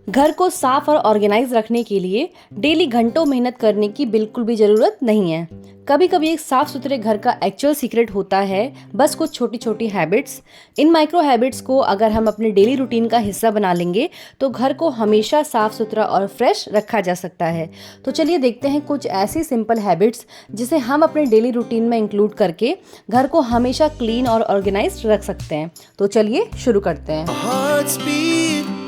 घर को साफ और ऑर्गेनाइज रखने के लिए डेली घंटों मेहनत करने की बिल्कुल भी जरूरत नहीं है। कभी कभी एक साफ सुथरे घर का एक्चुअल सीक्रेट होता है बस कुछ छोटी छोटी हैबिट्स। इन माइक्रो हैबिट्स को अगर हम अपने डेली रूटीन का हिस्सा बना लेंगे तो घर को हमेशा साफ सुथरा और फ्रेश रखा जा सकता है। तो चलिए देखते हैं कुछ ऐसी सिंपल हैबिट्स जिसे हम अपने डेली रूटीन में इंक्लूड करके घर को हमेशा क्लीन और ऑर्गेनाइज रख सकते हैं। तो चलिए शुरू करते हैं।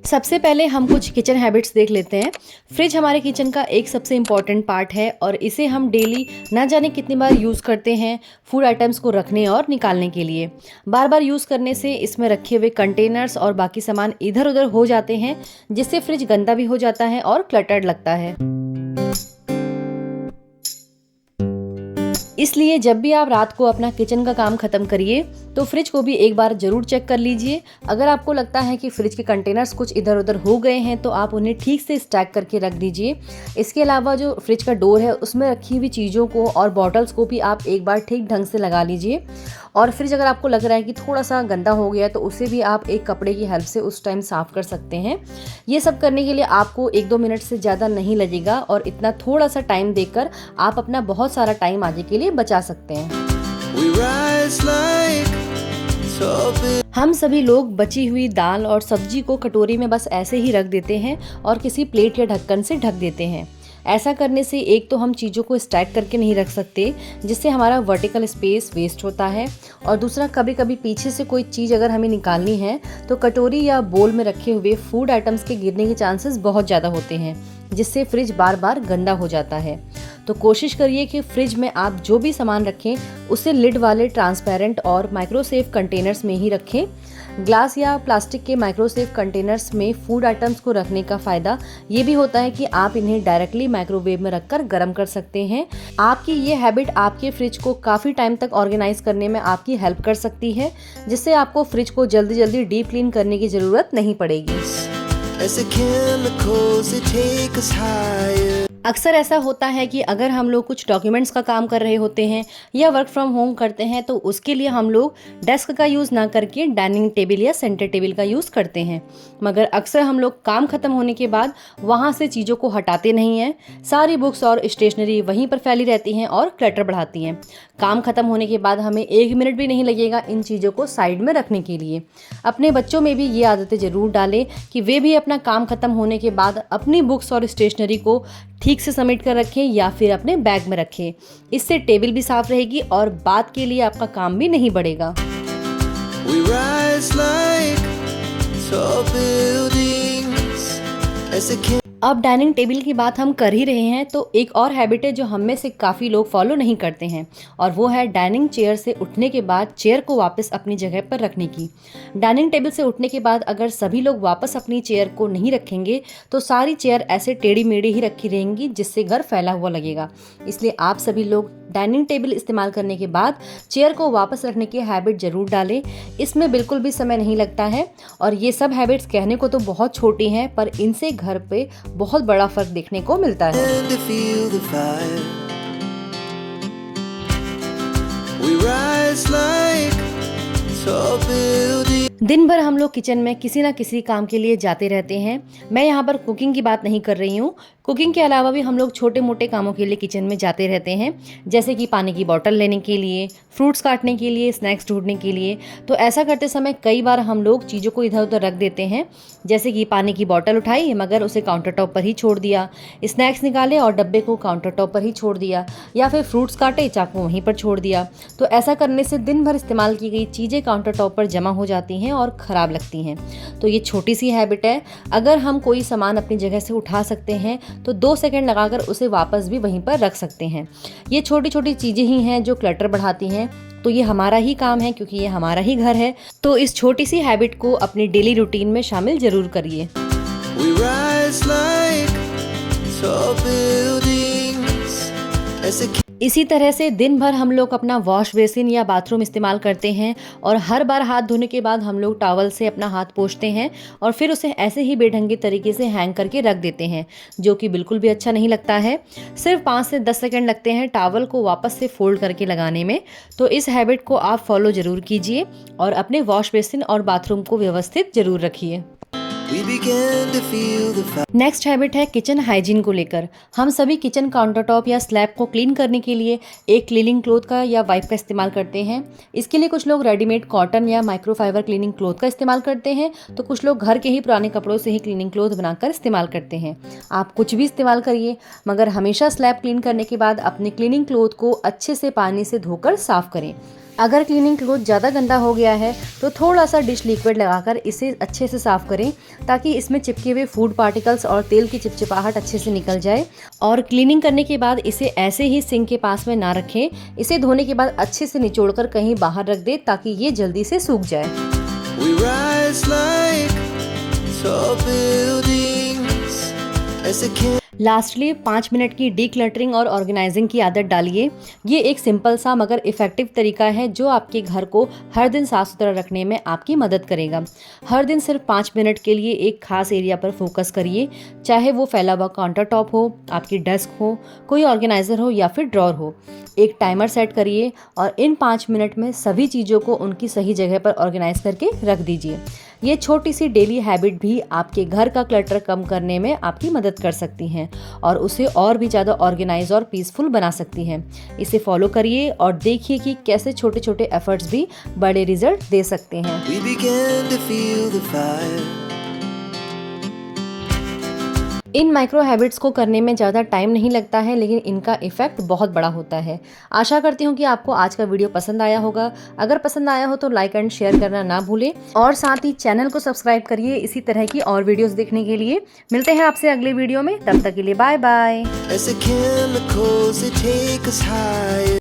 सबसे पहले हम कुछ किचन हैबिट्स देख लेते हैं। फ्रिज हमारे किचन का एक सबसे इम्पॉर्टेंट पार्ट है और इसे हम डेली ना जाने कितनी बार यूज़ करते हैं फूड आइटम्स को रखने और निकालने के लिए। बार बार यूज़ करने से इसमें रखे हुए कंटेनर्स और बाकी सामान इधर उधर हो जाते हैं, जिससे फ्रिज गंदा भी हो जाता है और क्लटर्ड लगता है। इसलिए जब भी आप रात को अपना किचन का काम खत्म करिए तो फ्रिज को भी एक बार जरूर चेक कर लीजिए। अगर आपको लगता है कि फ्रिज के कंटेनर्स कुछ इधर उधर हो गए हैं तो आप उन्हें ठीक से स्टैक करके रख दीजिए। इसके अलावा जो फ्रिज का डोर है उसमें रखी हुई चीज़ों को और बॉटल्स को भी आप एक बार ठीक ढंग से लगा लीजिए। और फ्रिज अगर आपको लग रहा है कि थोड़ा सा गंदा हो गया है तो उसे भी आप एक कपड़े की हेल्प से उस टाइम साफ़ कर सकते हैं। ये सब करने के लिए आपको 1-2 मिनट से ज़्यादा नहीं लगेगा और इतना थोड़ा सा टाइम देकर आप अपना बहुत सारा टाइम आगे के लिए बचा सकते हैं। हम सभी लोग बची हुई दाल और सब्जी को कटोरी में बस ऐसे ही रख देते हैं और किसी प्लेट या ढक्कन से ढक देते हैं। ऐसा करने से एक तो हम चीज़ों को स्टैक करके नहीं रख सकते, जिससे हमारा वर्टिकल स्पेस वेस्ट होता है, और दूसरा कभी कभी पीछे से कोई चीज़ अगर हमें निकालनी है तो कटोरी या बोल में रखे हुए फूड आइटम्स के गिरने के चांसेस बहुत ज़्यादा होते हैं, जिससे फ्रिज बार बार गंदा हो जाता है। तो कोशिश करिए कि फ्रिज में आप जो भी सामान रखें उसे लिड वाले ट्रांसपेरेंट और माइक्रोसेफ कंटेनर्स में ही रखें। ग्लास या प्लास्टिक के माइक्रोसेफ कंटेनर्स में फूड आइटम्स को रखने का फ़ायदा ये भी होता है कि आप इन्हें डायरेक्टली माइक्रोवेव में रखकर गर्म कर सकते हैं। आपकी ये हैबिट आपके फ्रिज को काफ़ी टाइम तक ऑर्गेनाइज करने में आपकी हेल्प कर सकती है, जिससे आपको फ्रिज को जल्दी जल्दी डीप क्लीन करने की ज़रूरत नहीं पड़ेगी। अक्सर ऐसा होता है कि अगर हम लोग कुछ डॉक्यूमेंट्स का काम कर रहे होते हैं या वर्क फ्रॉम होम करते हैं तो उसके लिए हम लोग डेस्क का यूज़ ना करके डाइनिंग टेबल या सेंटर टेबल का यूज़ करते हैं। मगर अक्सर हम लोग काम खत्म होने के बाद वहाँ से चीज़ों को हटाते नहीं हैं। सारी बुक्स और स्टेशनरी वहीं पर फैली रहती हैं और क्लटर बढ़ाती हैं। काम खत्म होने के बाद हमें 1 मिनट भी नहीं लगेगा इन चीज़ों को साइड में रखने के लिए। अपने बच्चों में भी ये आदतें ज़रूर डालें कि वे भी अपना काम खत्म होने के बाद अपनी बुक्स और स्टेशनरी को ठीक से समेट कर रखें या फिर अपने बैग में रखें। इससे टेबल भी साफ रहेगी और बाद के लिए आपका काम भी नहीं बढ़ेगा। अब डाइनिंग टेबल की बात हम कर ही रहे हैं तो एक और हैबिट है जो हम में से काफ़ी लोग फॉलो नहीं करते हैं, और वो है डाइनिंग चेयर से उठने के बाद चेयर को वापस अपनी जगह पर रखने की। डाइनिंग टेबल से उठने के बाद अगर सभी लोग वापस अपनी चेयर को नहीं रखेंगे तो सारी चेयर ऐसे टेढ़ी मेढ़ी ही रखी रहेंगी, जिससे घर फैला हुआ लगेगा। इसलिए आप सभी लोग डाइनिंग टेबल इस्तेमाल करने के बाद चेयर को वापस रखने की हैबिट ज़रूर डालें। इसमें बिल्कुल भी समय नहीं लगता है और ये सब हैबिट्स कहने को तो बहुत छोटी हैं, पर इनसे घर पे बहुत बड़ा फर्क देखने को मिलता है। दिन भर हम लोग किचन में किसी ना किसी काम के लिए जाते रहते हैं। मैं यहाँ पर कुकिंग की बात नहीं कर रही हूँ। कुकिंग के अलावा भी हम लोग छोटे मोटे कामों के लिए किचन में जाते रहते हैं, जैसे कि पानी की बोतल लेने के लिए, फ्रूट्स काटने के लिए, स्नैक्स ढूंढने के लिए। तो ऐसा करते समय कई बार हम लोग चीज़ों को इधर उधर रख देते हैं, जैसे कि पानी की बोतल उठाई मगर उसे काउंटर टॉप पर ही छोड़ दिया, स्नैक्स निकाले और डब्बे को काउंटर टॉप पर ही छोड़ दिया, या फिर फ्रूट्स काटे चाकू वहीं पर छोड़ दिया। तो ऐसा करने से दिन भर इस्तेमाल की गई चीज़ें काउंटर टॉप पर जमा हो जाती हैं और ख़राब लगती हैं। तो ये छोटी सी हैबिट है। अगर हम कोई सामान अपनी जगह से उठा सकते हैं तो 2 सेकंड लगाकर उसे वापस भी वहीं पर रख सकते हैं। ये छोटी छोटी चीज़ें ही हैं जो क्लटर बढ़ाती हैं। तो ये हमारा ही काम है क्योंकि ये हमारा ही घर है। तो इस छोटी सी हैबिट को अपनी डेली रूटीन में शामिल जरूर करिए। इसी तरह से दिन भर हम लोग अपना वॉश बेसिन या बाथरूम इस्तेमाल करते हैं और हर बार हाथ धोने के बाद हम लोग टॉवल से अपना हाथ पोंछते हैं और फिर उसे ऐसे ही बेढंगे तरीके से हैंग करके रख देते हैं, जो कि बिल्कुल भी अच्छा नहीं लगता है। सिर्फ 5 से 10 सेकंड लगते हैं टॉवल को वापस से फोल्ड करके लगाने में। तो इस हैबिट को आप फॉलो ज़रूर कीजिए और अपने वॉश बेसिन और बाथरूम को व्यवस्थित ज़रूर रखिए। we began to feel the fire. Next habit है किचन हाइजीन को लेकर। हम सभी किचन काउंटर टॉप या स्लैब को क्लीन करने के लिए एक क्लीनिंग क्लॉथ का या वाइप का इस्तेमाल करते हैं। इसके लिए कुछ लोग रेडीमेड कॉटन या माइक्रोफाइबर क्लीनिंग क्लॉथ का इस्तेमाल करते हैं, तो कुछ लोग घर के ही पुराने कपड़ों से ही क्लीनिंग क्लॉथ बनाकर इस्तेमाल करते हैं। आप कुछ भी इस्तेमाल करिए, मगर हमेशा स्लैब क्लीन करने के बाद अपने क्लीनिंग क्लॉथ को अच्छे से पानी से धोकर साफ करें। अगर क्लीनिंग क्लॉथ ज़्यादा गंदा हो गया है तो थोड़ा सा डिश लिक्विड लगाकर इसे अच्छे से साफ़ करें, ताकि इसमें चिपके हुए फूड पार्टिकल्स और तेल की चिपचिपाहट अच्छे से निकल जाए। और क्लीनिंग करने के बाद इसे ऐसे ही सिंक के पास में ना रखें, इसे धोने के बाद अच्छे से निचोड़कर कहीं बाहर रख दें ताकि ये जल्दी से सूख जाए। We rise like tall buildings as the king. Lastly 5 minute की डीक्लटरिंग और ऑर्गेनाइजिंग की आदत डालिए। ये एक सिंपल सा मगर इफ़ेक्टिव तरीका है जो आपके घर को हर दिन साफ़ सुथरा रखने में आपकी मदद करेगा। हर दिन सिर्फ 5 मिनट के लिए एक खास एरिया पर फोकस करिए, चाहे वो फैला हुआ काउंटर टॉप हो, आपकी डेस्क हो, कोई ऑर्गेनाइज़र हो या फिर ड्रॉर हो। एक टाइमर सेट करिए और इन 5 मिनट में सभी चीज़ों को उनकी सही जगह पर ऑर्गेनाइज करके रख दीजिए। ये छोटी सी डेली हैबिट भी आपके घर का क्लटर कम करने में आपकी मदद कर सकती हैं और उसे और भी ज़्यादा ऑर्गेनाइज और पीसफुल बना सकती हैं। इसे फॉलो करिए और देखिए कि कैसे छोटे छोटे एफर्ट्स भी बड़े रिजल्ट दे सकते हैं। We began to feel the fire. In micro habits को करने में ज़्यादा टाइम नहीं लगता है, लेकिन इनका इफ़ेक्ट बहुत बड़ा होता है। आशा करती हूँ कि आपको आज का वीडियो पसंद आया होगा। अगर पसंद आया हो तो लाइक एंड शेयर करना ना भूलें और साथ ही चैनल को सब्सक्राइब करिए इसी तरह की और वीडियोस देखने के लिए। मिलते हैं आपसे अगले वीडियो में, तब तक के लिए bye bye. As the chemicals they take us higher.